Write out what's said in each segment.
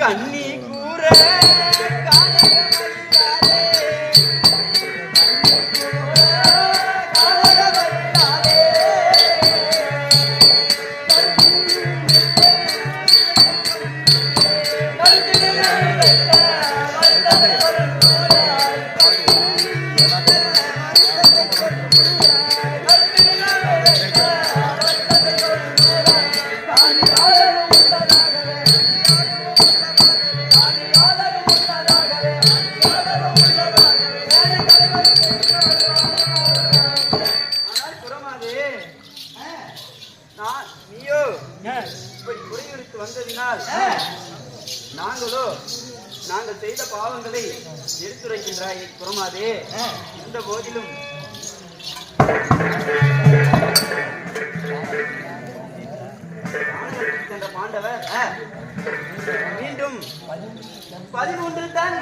கண்ணி கூற நாங்கள் செய்த பாவங்களை எடுத்துரைக்கின்றாய் குரமாதே. இந்த போதிலும் சென்ற பாண்டவர் மீண்டும் 13 தான்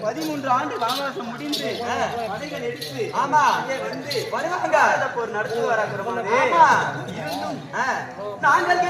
13 ஆண்டு வனவாசம் முடிந்து படைகள் எடுத்து வந்து வருவாங்க போர் நடத்து வராங்க. நாங்கள்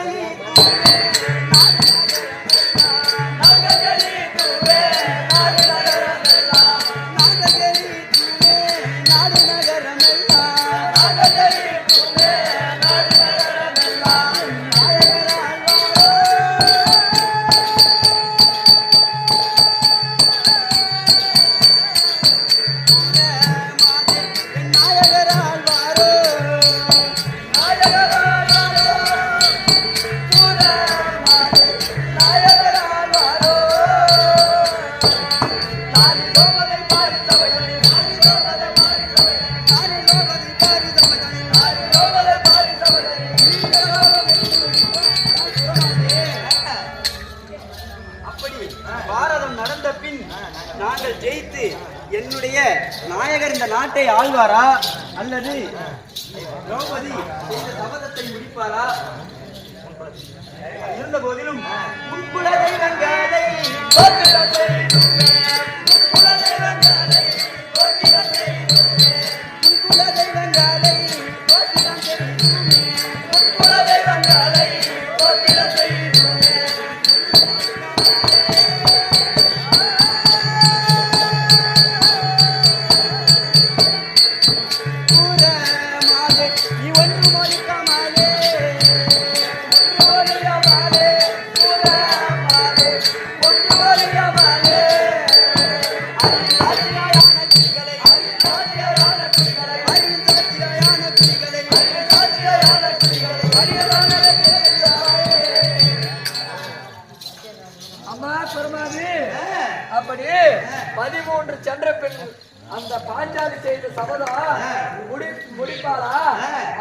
நாங்கள் ஜெயித்து என்னுடைய நாயகர் இந்த நாட்டை ஆழ்வாரா அல்லது திரௌபதி இந்த சபதத்தை முடிப்பாரா? இருந்த போதிலும் உட்குல தெய்வங்களை அப்படி 13 சென்ற பெண் அந்த பாஞ்சாலி செய்த சபதம் முடிப்பாளா?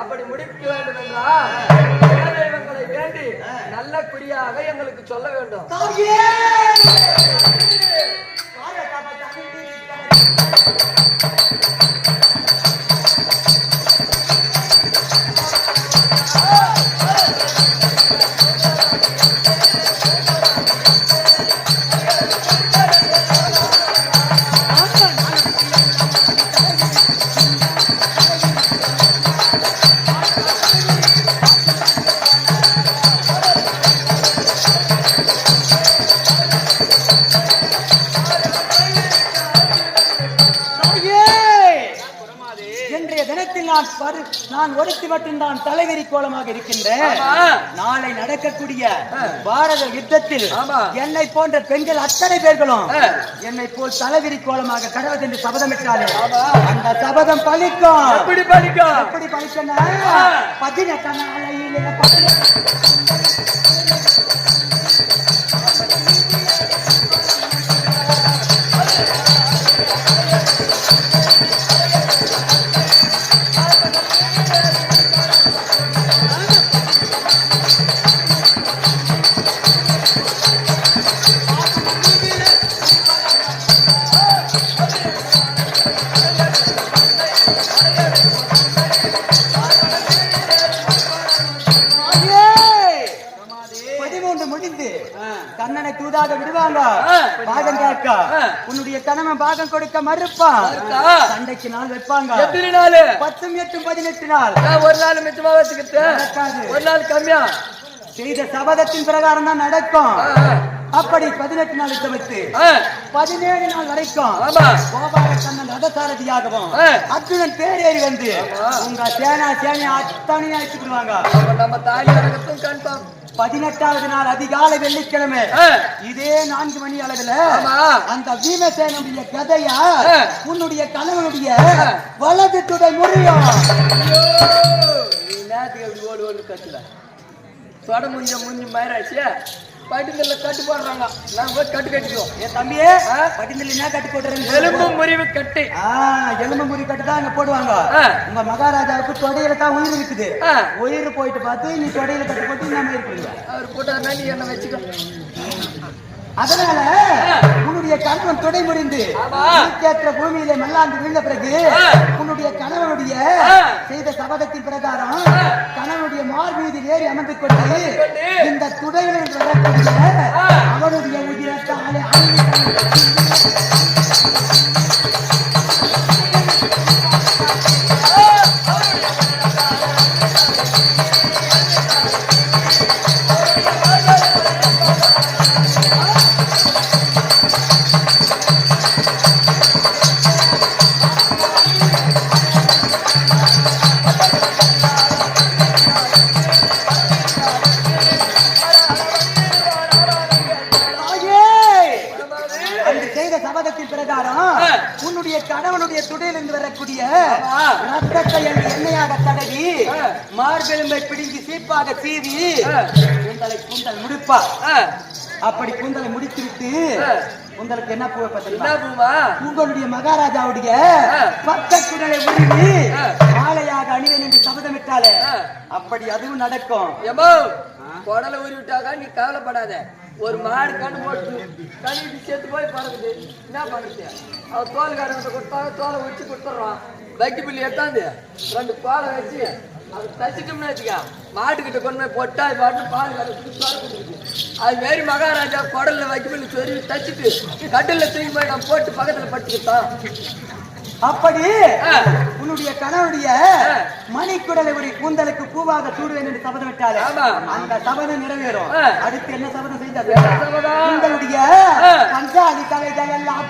அப்படி முடிக்க வேண்டும் என்றால் தெய்வங்களை வேண்டி நல்ல குறியாக எங்களுக்கு சொல்ல வேண்டும். நான் ஒருத்தி மட்டும்தான் தலைவிரி கோலமாக இருக்கின்றேன். நாளை நடக்கக்கூடிய பாரத யுத்தத்தில் என்னை போன்ற பெண்கள் அத்தனை பேர்களும் என்னை போல் தலைவிரி கோலமாக கடவுள் என்று சபதமிட்டாலே அந்த சபதம் பலிக்கும். எப்படி பலிக்கணும்? 18 நாளையிலே கண்ணனை தூதாக விடுவாங்க. பாகம் கேட்க உன்னுடைய கணவன் பாகம் கொடுக்க மறுப்பான். சண்டைக்கு நாள் வைப்பாங்க. 10 8 18 நாள். ஒரு நாள் மிச்சமா வச்சுக்கிட்டு ஒரு நாள் கம்மியா செய்த சபதத்தின் பிரகாரம் தான் நடக்கும். அப்படி 18 நாள் வைத்து 17 நாள் வரைக்கும் கோபால கண்ணன் ரதசாரதியாகவும் அர்ஜுனன் பேரேறி வந்து உங்க சேனா அத்தனை அழைச்சுக்கிடுவாங்க. நம்ம தாலி அடக்கத்தும் கன்ஃபார்ம். 18வது நாள் அதிகாலை வெள்ளிக்கிழமை இதே 4 மணி அளவுல அந்த பீமசேனுடைய கதையா உன்னுடைய கணவனுடைய வலது துடை முறியும். கட்டுல தொட முஞ்சி மயிராச்சு பட்டிந்தல்ல கட்டு போடுறாங்க. நாங்க போய் கட்டு கட்டிக்குவோம். என் தம்பியே பட்டிந்தல் என்ன கட்டு போடுறேன்? எலும்பு முறிவு கட்டு. எலும்பு முறிவு கட்டு தான் அங்க போடுவாங்க. உங்க மகாராஜாவுக்கு தொடையில தான் உயிர் இருக்குது. உயிர் போயிட்டு பார்த்து நீ தொடையில கட்டு போட்டு நம்ம இருப்பீங்க. அவர் போட்டாருன்னா நீ என்ன வச்சுக்கோ. அதனால உன்னுடைய கணவன் தொடை முறிந்து கேட்ட பூமியிலே மல்லாந்து விழுந்த பிறகு உன்னுடைய கணவனுடைய செய்த சபதத்தின் பிரகாரம் கணவனுடைய மார்பீதில் ஏறி அமர்ந்து கொண்டு இந்த துடையில் வரக்கூடிய அவனுடைய உயிரத்தாலே உன்னுடைய கணவனுடைய துடையிலிருந்து வரக்கூடிய ரத்தத்தை எண்ணெயாக தடவி மார்பெலும்பை பிடிங்கி சீப்பாக சீவி கூந்தல் முடிப்பா. அப்படி கூந்தலை முடித்துவிட்டு உங்களுக்கு என்ன பூவை பார்த்தீங்களா? உங்களுடைய மகாராஜாவுடைய பக்க குடலை உருவி மாலையாக அணிவேன் என்று சபதமிட்டாலே அப்படி அதுவும் நடக்கும். குடலை உருவிட்டாக்கா நீ கவலைப்படாத. ஒரு மாடு கண்ணு போட்டு கழுவிட்டு சேர்த்து போய் பறக்குது. என்ன பண்ணுது? அவர் தோல்காரங்கிட்ட கொடுத்தாங்க. தோலை வச்சு கொடுத்துட்றான். வைக்க பிள்ளை எடுத்தாந்து 2 கோலை வச்சு அதை தச்சுட்டோம்னு வச்சுக்கா மாட்டுக்கிட்ட கொண்டு போய் போட்டா அது பாட்டு பால் கறக்குது. அது மாரி மகாராஜா குடல்ல வைக்க பிள்ளை சொருவி தச்சுட்டு கட்டில தூக்கி போய் நம்ம போட்டு பக்கத்துல பட்டுக்கிட்டான். அப்படி உன்னுடைய கணவனுடைய மணிக்குடலை ஒரு கூந்தலுக்கு பூவாக சூடுவேன் என்று சபதம் விட்டாலே அந்த சபதம் நிறைவேறும். அடுத்து என்ன சபதம் செய்தது? உங்களுடைய பஞ்சாதி தலைகள் எல்லாம்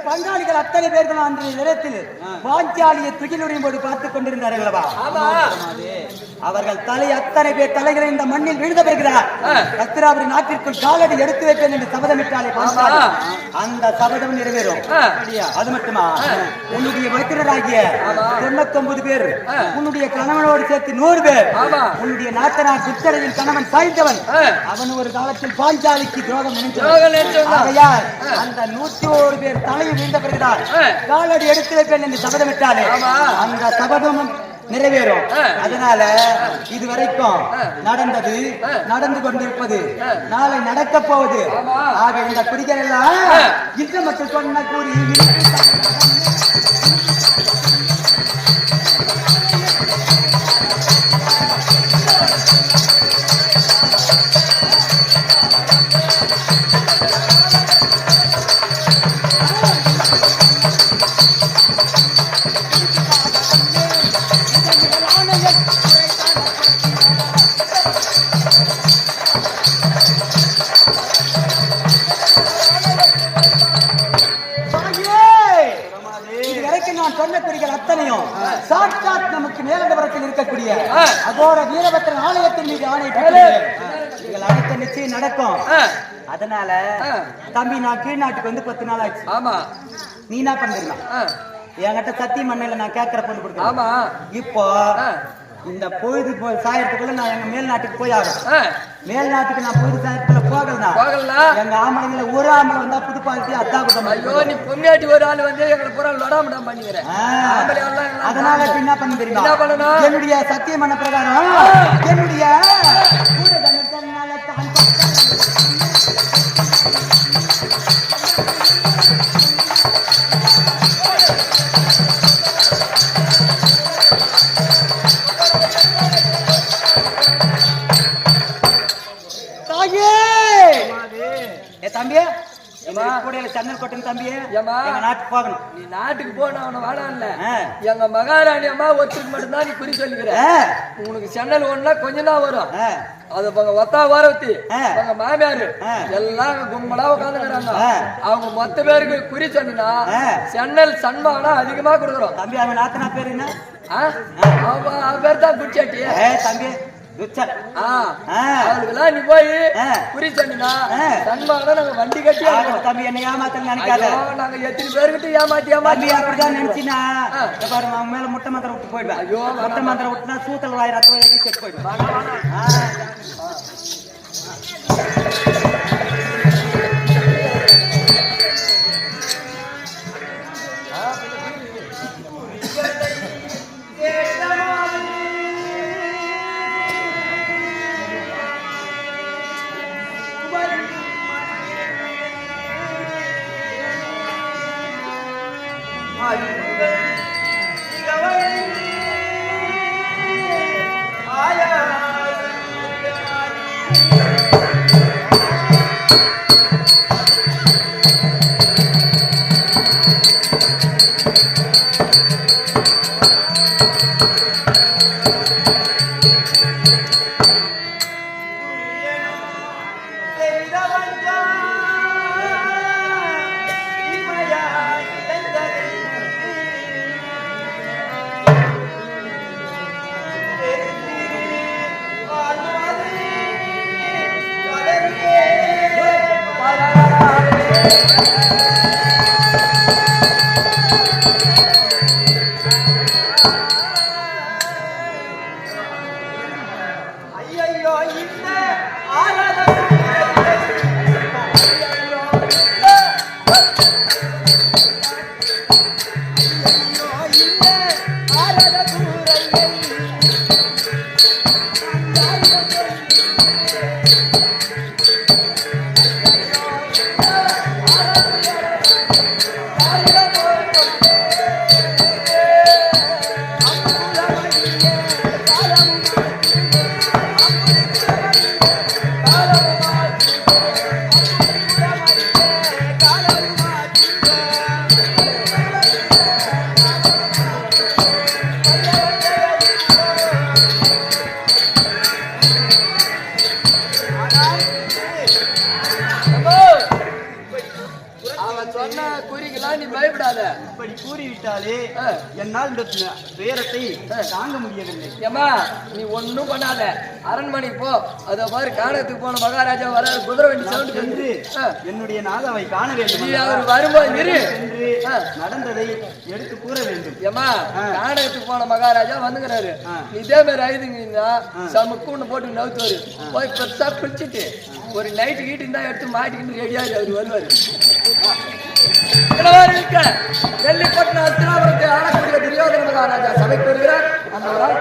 பங்காளிகள் அத்தனை பேர்கள் அன்றைய நேரத்தில் பாஞ்சாலியை துகிலுடையும் போது பார்த்துக் கொண்டிருந்தார்கள். அவர்கள் தலை அத்தனை பேர் தலைகளை இந்த மண்ணில் விழுந்த பெறுகிறார். கஸ்திராபுரி நாட்டிற்குள் காலடி எடுத்து வைப்பேன் என்று சபதமிட்டாலே அந்த சபதம் நிறைவேறும். அது மட்டுமா உன்னுடைய வைத்தியராகிய 99 பேர், உன்னுடைய கணவனோடு சேர்த்து 100 பேர், உன்னுடைய நாத்தனார் குச்சரையின் கணவன் சாய்ந்தவன் அவன் ஒரு காலத்தில் பாஞ்சாலிக்கு துரோகம் நினைத்தார். அந்த 101 பேர் தலையை விழுந்த பிறகுதான் காலடி எடுத்து வைப்பேன் என்று சபதமிட்டாலே அந்த சபதமும் நிறைவேறும். அதனால இதுவரைக்கும் நடந்தது, நடந்து கொண்டிருப்பது, நாளை நடக்க போவது. ஆக இந்த குடிகள் எல்லாம் இன்று மட்டும் சொன்ன கூறி சாட்சாத் நமக்கு மேலண்டபுரத்தில் இருக்கக்கூடிய அகோர வீரபத்திரன் ஆலயத்தின் மீது ஆணை நீங்கள் அடுத்த நிச்சயம் நடக்கும். அதனால தம்பி நான் கீழ்நாட்டுக்கு வந்து 10 நாள் ஆச்சு. ஆமா, நீ என்ன பண்றீங்க? என்கிட்ட சத்திய மண்ணில நான் கேட்கிற பொண்ணு கொடுத்தேன். ஆமா, இப்போ இந்த பொழுது சாயத்துக்குள்ள நான் எங்க மேல் நாட்டுக்கு போய் ஆகும். மேல் நாட்டுக்கு நான் பொழுது சாயத்துக்குள்ள போகலாம். எங்க ஆம்பளைங்கள ஒரு ஆம்பளை வந்தா புது பாலத்தி அத்தா குத்தம். ஐயோ, நீ பொம்மையாட்டி ஒரு ஆள் வந்து எங்களை பூரா லொடாமடா பண்ணிக்கிறேன். அதனால என்ன பண்ண தெரியுமா? என்ன பண்ணணும்? என்னுடைய சத்திய மன பிரகாரம் என்னுடைய தம்பியே சன்னல் கொட்டன் தம்பியே நாட்டுக்கு போகணும். நீ நாட்டுக்கு போன அவனை வாழான்ல. எங்க மகாராணி அம்மா ஒருத்தருக்கு மட்டும்தான் நீ குறி சொல்லிக்கிற. உனக்கு சென்னல் ஒண்ணா கொஞ்சம் தான் வரும். அது ஒத்தா வாரவத்தி உங்க மாமியாரு எல்லாம் கும்பலா உட்காந்துக்கிறாங்க. அவங்க மொத்த பேருக்கு குறி சொன்னா சென்னல் சன்மானம் அதிகமா கொடுக்குறோம். தம்பி அவன் நாத்தனா பேரு என்ன? அவன் பேர் தான் குடிச்சாட்டி. தம்பி அவளுக்கெல்லாம் நீ போய் குறி சொன்னா சன்மானம் நாங்க வண்டி கட்டி தம்பி என்ன ஏமாத்த நினைக்காத. நாங்க எத்தனை பேருக்கிட்ட ஏமாத்தி அப்படிதான் நினைச்சினா பாருங்க அவன் மேல முட்டை மாத்திரம் விட்டு போயிடுவேன். ஐயோ, முட்டை மாத்திரம் விட்டுனா சூத்தல் வாய் ரத்தம் செத்து போயிடுவேன். என்னால் இந்த துயரத்தை தாங்க முடியவில்லை. ஏமா நீ ஒன்னும் பண்ணாத, அரண்மனைக்கு போ. அதை பாரு, காணகத்துக்கு போன மகாராஜா வர குதிரை வண்டி சவுண்ட் என்று என்னுடைய நாதாவை காண வேண்டும். அவர் வரும்போது இரு நடந்ததை எடுத்து கூற வேண்டும். ஏமா காணகத்துக்கு போன மகாராஜா வந்துங்கிறாரு. இதே மாதிரி ஆயுதுங்கன்னா சமக்கூண்டு போட்டு நவுத்துவாரு. போய் பெருசா குளிச்சுட்டு ஒரு நைட்டு கீட்டு இருந்தா எடுத்து மாட்டிக்கிட்டு ரெடியாரு அவர் வருவாரு. டெல்லிப்பட்டினம் அஸ்தினாபுரத்தை ஆளக்கூடிய துரியோதன மகாராஜா சபைக்கு வருகிறார். அந்த ஒரு ஆள்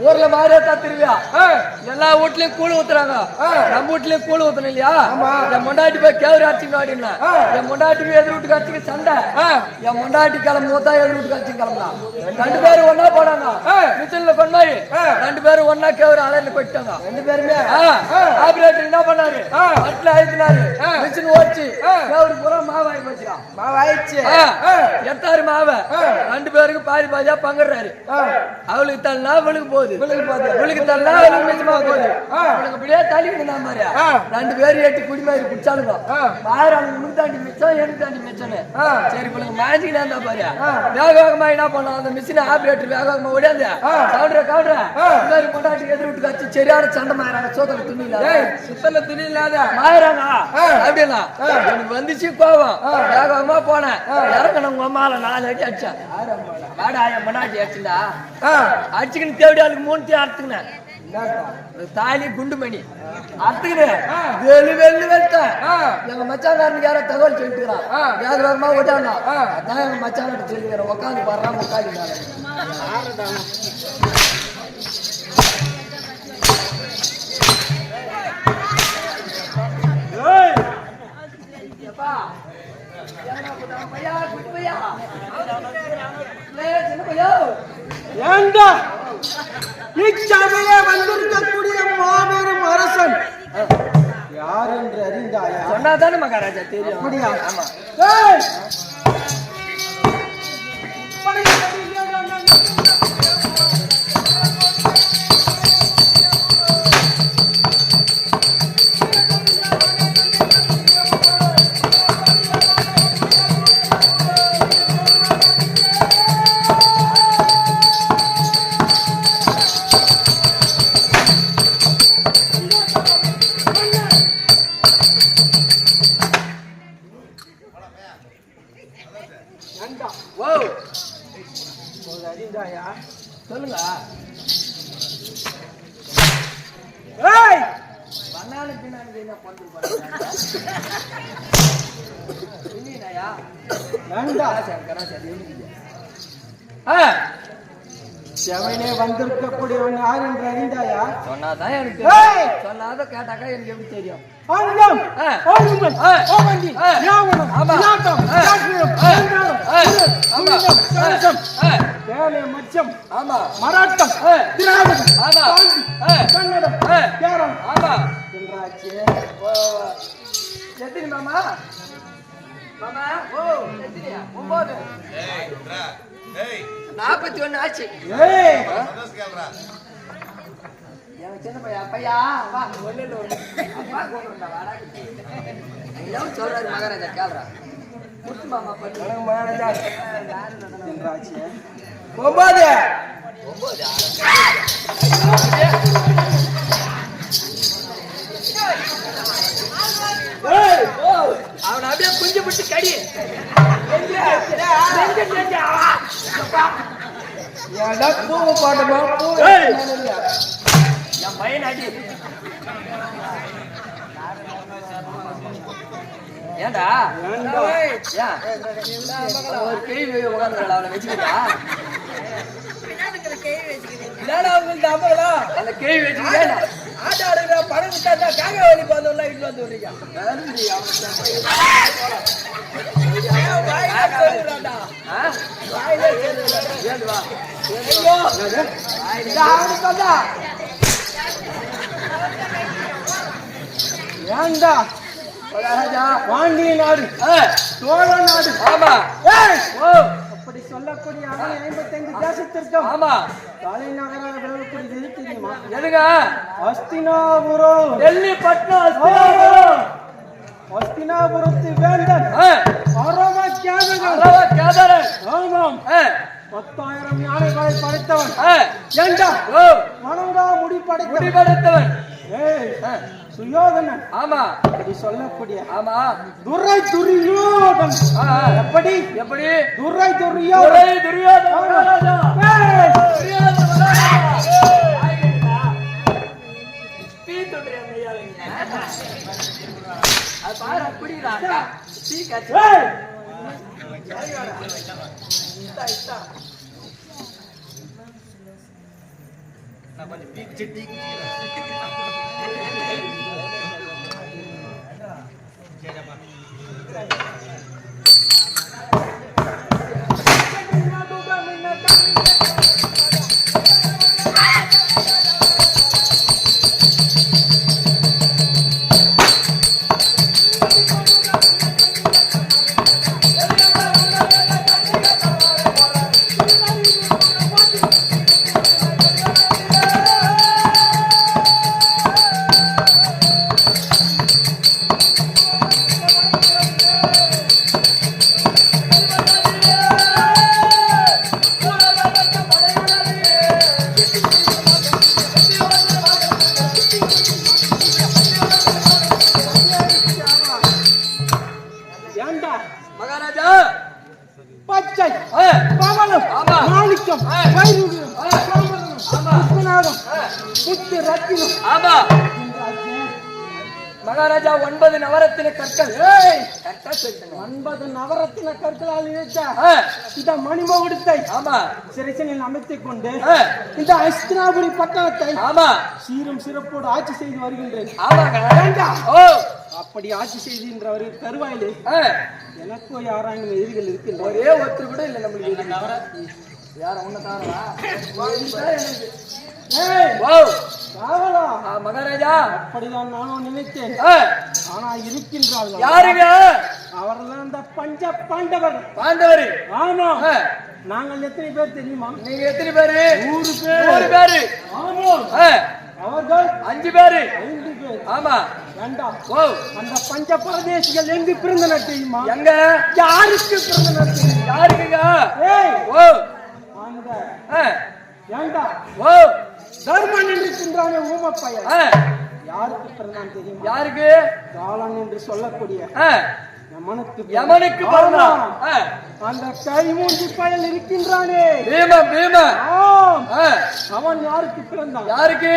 ஊர்ல மாறியா திருவியா எல்லா வீட்லயும் கூழ் ஊத்துறாங்க நம்ம வீட்லயும் கூழ் ஊத்தணும் இல்லையா என் முண்டாட்டி போய் கேவரி அடிச்சுக்கணும் அப்படின்னா என் முண்டாட்டிக்கு எதிர் வீட்டுக்கு அடிச்சுக்க சண்டை என் முண்டாட்டி கிளம்பு மூத்தா எதிர் வீட்டுக்கு அடிச்சு கிளம்பலாம் ரெண்டு பேரும் ஒன்னா போனாங்க மிஷின்ல கொண்டாடி ரெண்டு பேரும் ஒன்னா கேவரி அலையில போயிட்டாங்க ரெண்டு பேருமே ஆபரேட்டர் என்ன பண்ணாரு அட்ல ஆயிடுனாரு மிஷின் ஓடிச்சு கேவரி பூரா மாவாயி போச்சுடா மாவாயிடுச்சு எத்தாரு மாவை ரெண்டு பேருக்கு பாதி பாதியா பங்குறாரு அவளுக்கு தள்ளா அவளுக்கு போகுது இவளுக்கு தள்ளா அவளுக்கு மிச்சமா போகுது அவளுக்கு அப்படியே தள்ளிக்கிட்டு மாதிரியா ரெண்டு பேரும் எட்டு குடி மாதிரி குடிச்சாலுங்க மாயிரம் உனக்கு தாண்டி மிச்சம் எனக்கு தாண்டி மிச்சம்னு சரி இவளுக்கு மேஜிக் இருந்தா பாரு வேக வேகமா என்ன பண்ணோம் அந்த மிஷின் ஆபரேட்டர் வேக வேகமா ஓடியாந்து கவுண்டர இன்னொரு கொண்டாட்டி எதிர் விட்டு காட்சி சரியான சண்டை மாயிறாங்க சோத்துல துணி இல்லாத சுத்தல துணி இல்லாத மாயிறாங்க அப்படின்னா எனக்கு வந்துச்சு கோவம் வேக வேகமா போனேன் இறக்கணும் உங்க அம்மால 4 அடி அடிச்சேன் மனாட்டி அடிச்சுடா அடிச்சுக்கின்னு தேவடியாளுக்கு 3 தீ அறுத்துக்கினேன் தாலி குண்டுமணி அறுத்துக்கினேன் வெள்ளு வெட்டேன் எங்க மச்சாங்காரனுக்கு யாரோ தகவல் சொல்லிட்டுக்கிறான் வேக வேகமா ஓட்டானா அதான் எங்க மச்சாங்கிட்ட சொல்லிக்கிறேன் உட்காந்து பாடுறான் உட்காந்து இச்சபையே வந்திருக்கக்கூடிய மாபெரும் அரசன் யார் என்று அறிந்தாயா? சொன்னாதானே மகாராஜா தெரியும். அப்படியா? ஆமா. சொல்லுங்க. செவனே வந்திருக்கக்கூடியவன் யார் என்று அறிந்தாயா? சொன்னாதான் எனக்கு சொல்லாத கேட்டாக்கா எனக்கு எப்படி தெரியும்? மராட்டம் கன்னடம் கேரம் எத்தனை மாமா மாமா? ஓ எத்தனையா? 9. 41 ஆச்சு. சின்ன பையா வா ஒண்ணு அப்பா கொண்டு வாடா சொல்றாரு மகாராஜா கேள்றா முத்து மாமா பண்ணு மகாராஜா 9 அவன் அப்படியே குஞ்சு விட்டு கடி ஏடா பூவு பாடுமா பூ ஏய். என் பையன் அடி ஏண்டா ஏன் ஒரு கேள்வி உட்காந்துடா அவனை வச்சுக்கிட்டா அந்த கேள்வி வச்சுக்கிட்டா ஆட்டாடுங்க படம் விட்டா காங்க வழி பார்த்தோம்ல இட்டு வந்து விடுறீங்க ஏண்டா பாண்டிய நாடு சோழ நாடு ஆமா ஏய், ஓ அப்படி சொல்லக்கூடிய அவன் 55 தேசத்திற்கும் ஆமா தலைநகராக விளங்கக்கூடியது எது தெரியுமா? எதுங்க ஹஸ்தினாபுரம். டெல்லி பட்னம் ஹஸ்தினாபுரத்து வேந்தன் அரவக்கேதகன். கேதாரன் ஆமாம், 10,000 யானைகளை படைத்தவன். ஏண்டா ஓ மனோடா முடி படைத்தவன். முடிவெடுத்தவன் ஏய், சுயோதனன். ஆமா அப்படி சொல்லக்கூடிய ஆமா துரை துரியோதன். எப்படி எப்படி துரை துரியோதன். ஒரே துரியோதன மகாராஜா ஏய், துரியோதன மகாராஜா டீ தொடுறியா மையாலங்க அது பாரு அப்படிடா டீ காச்சு ஏய், ஏண்டா மகாராஜா பச்சை ஆ, பவளம் ஆமா. மாணிக்கம் வைரூரியம் புஷ்பநாதம் புத்து ரத்தினம். ஆமா மகாராஜா 9 நவரத்தின கற்கள் கரெக்டா சொல்லிட்டேன் 9 நவரத்தின கற்களால் இணைத்த ஆ, இந்த மணிமகுடத்தை ஆமா சிறைச்சனில் அமைத்துக் கொண்டு ஆ, இந்த ஹஸ்தினாபுரி பட்டணத்தை ஆமா சீரும் சிறப்போடு ஆட்சி செய்து வருகின்றேன். ஆமாங்க ஏண்டா? ஓ அப்படி ஆட்சி செய்கின்றவர் தருவாயிலே ஆ, எனக்கோ யாராயினும் எதிரிகள் இருக்கின்றனர். ஒரே ஒருத்தர் கூட இல்ல நம்மளுக்கு யார உன்ன தாரா ஏய், ஓ காவலா, மகாராஜா அப்படிதான் நானும் நினைத்தேன். ஆ, ஆனா இருக்கின்றார்கள். யாருங்க அவர்கள் அந்த பஞ்ச பாண்டவர். பாண்டவர் ஆமா, ஆ, நாங்கள் எத்தனை பேர் தெரியுமா? நீங்க எத்தனை பேரு 100 பேர். 100 பேரு ஆமா, ஆ, அவர்கள் 5 பேரு 5 பேர். ஆமா ஏண்டா? ஓ அந்த பஞ்ச பரதேசிகள் எங்கு பிறந்தனர் தெரியுமா? எங்க யாருக்கு பிறந்தனர் தெரியுமா? யாருக்குங்க ஏய், ஓ அந்த ஆ, ஏண்டா ஓ தர்மன் என்று தின்றானே ஊமப்பையன் ஆ, யாருக்கு பிறந்தான் தெரியுமா? யாருக்கு காலன் என்று சொல்லக்கூடிய ஆ, யமனுக்கு யமனுக்கு பிறந்தான். ஆமா. ஆ, அந்த கைமூஞ்சி பயல் இருக்கின்றானே, பீம ஆம், ஆ, அவன் யாருக்கு பிறந்தான்? யாருக்கு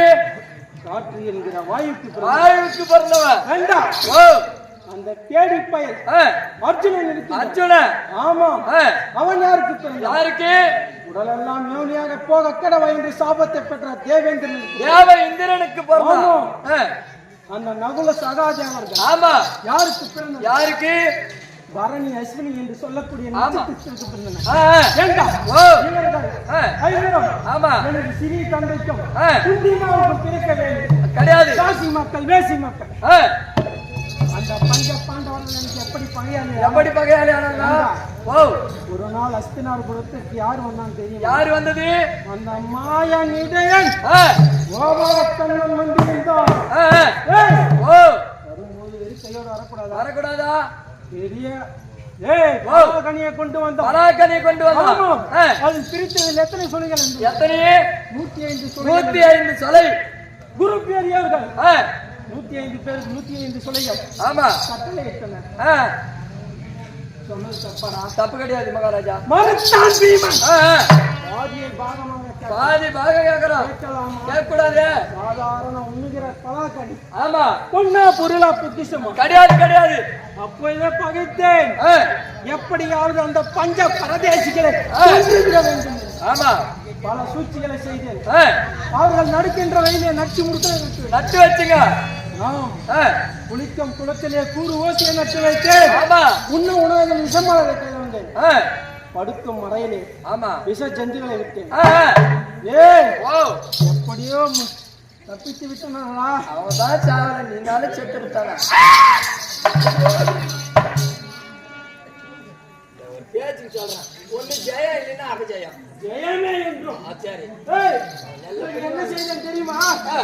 காற்று என்கிற வாயுக்கு பிறந்தான். வாயுக்கு பிறந்தவன் ஏண்டா? ஓ அந்த கேடி பயல் ஆ, அர்ஜுனன் இருக்கின்றான். அர்ஜுன ஆமா, ஆ, அவன் யாருக்கு பிறந்தான்? யாருக்கு உடலெல்லாம் யோனியாக போக கடவை என்று சாபத்தை பெற்ற தேவேந்திரன் இருக்கிறான். தேவ இந்திரனுக்கு பிறந்தான். ஆ, அந்த நகுல சகாதேவர்கள் ஆமா யாருக்கு பிறந்த? யாருக்கு பரணி அஸ்வினி என்று சொல்லக்கூடிய ஆமா. நட்சத்திரத்திற்கு பிறந்தனர். ஆ, ஆ. ஏண்டா? ஓ இவர்கள் ஆ, ஐவரும் ஆமா எனது சிறிய தந்தைக்கும் ஆ. குந்திமாவுக்கும் பிறக்க வேண்டும். கிடையாது காசி மக்கள், வேசி மக்கள். ஆ, அந்த பஞ்ச பாண்டவர்கள் எனக்கு எப்படி பகையாளி? எப்படி பகையாளி ஆனாங்க ஓ ஒரு நாள் அஸ்தினாபுரத்திற்கு யார் வந்தான் தெரியும்? யாரு வந்தது அந்த மாயன் இடையன் ஆ, கோபாலக்கண்ணன் வந்திருந்தான். ஆ, ஆ. ஏய், ஓ வரும்போது வெறும் கையோடு வரக்கூடாதா? வரக்கூடாதா பெரிய ஏய், கோபாலக்கண்ணியை கொண்டு வந்தான். பராக்கனை கொண்டு வந்தான். ஆமாம். ஆ, அது பிரித்ததில் எத்தனை சொல்லுங்கள் என்று? எத்தனை 105 சொல்லுங்கள். 105 சொலை குரு பெரியவர்கள் ஆ, 105 பேருக்கு 105 சொல்லுங்கள் ஆமா கட்டளை இட்டனர். ஆ, சொன்னது தப்பாடா. தப்பு கிடையாது மகாராஜா. மறுத்தான் பீமன். பாதி பாதியை பாகம் கேட்கறான். கேட்கலாமா? கேட்கக்கூடாது. சாதாரண உண்ணுகிற கலாக்கடி ஆமா, பொண்ணா பொருளா புத்திசமா கிடையாது கிடையாது. அப்போதே பகைத்தேன். ஆ, எப்படியாவது அந்த பஞ்ச பரதேசிகளை ஆ. கொன்றுவிட வேண்டும். ஆமா. பல சூழ்ச்சிகளை செய்தேன். ஆ, அவர்கள் நடுக்கின்ற வயலே நச்சு முடித்து நட்டு வச்சுங்க. நாம் ஆ, குளிக்கும் குளத்திலே கூறு ஓசியை நட்டு வைத்தேன். ஆமா. உண்ண உணவுகள் விஷமாக வைக்க வந்தேன். ஆ, படுக்கும் மறையிலே ஆமா. விஷ ஜந்துகளை விட்டேன். ஆ, ஏய், ஓ, எப்படியோ தப்பித்து விட்டனாங்களா? அவன் தான் சாவல, நீனாலும் செத்து விட்டானா? பேச்சுக்கு சொல்றான். ஒண்ணு ஜெயம் இல்லைன்னா அபஜயம். ஜெயமே என்றும். சரி. ஏய், என்ன செய்தேன் தெரியுமா? ஆ,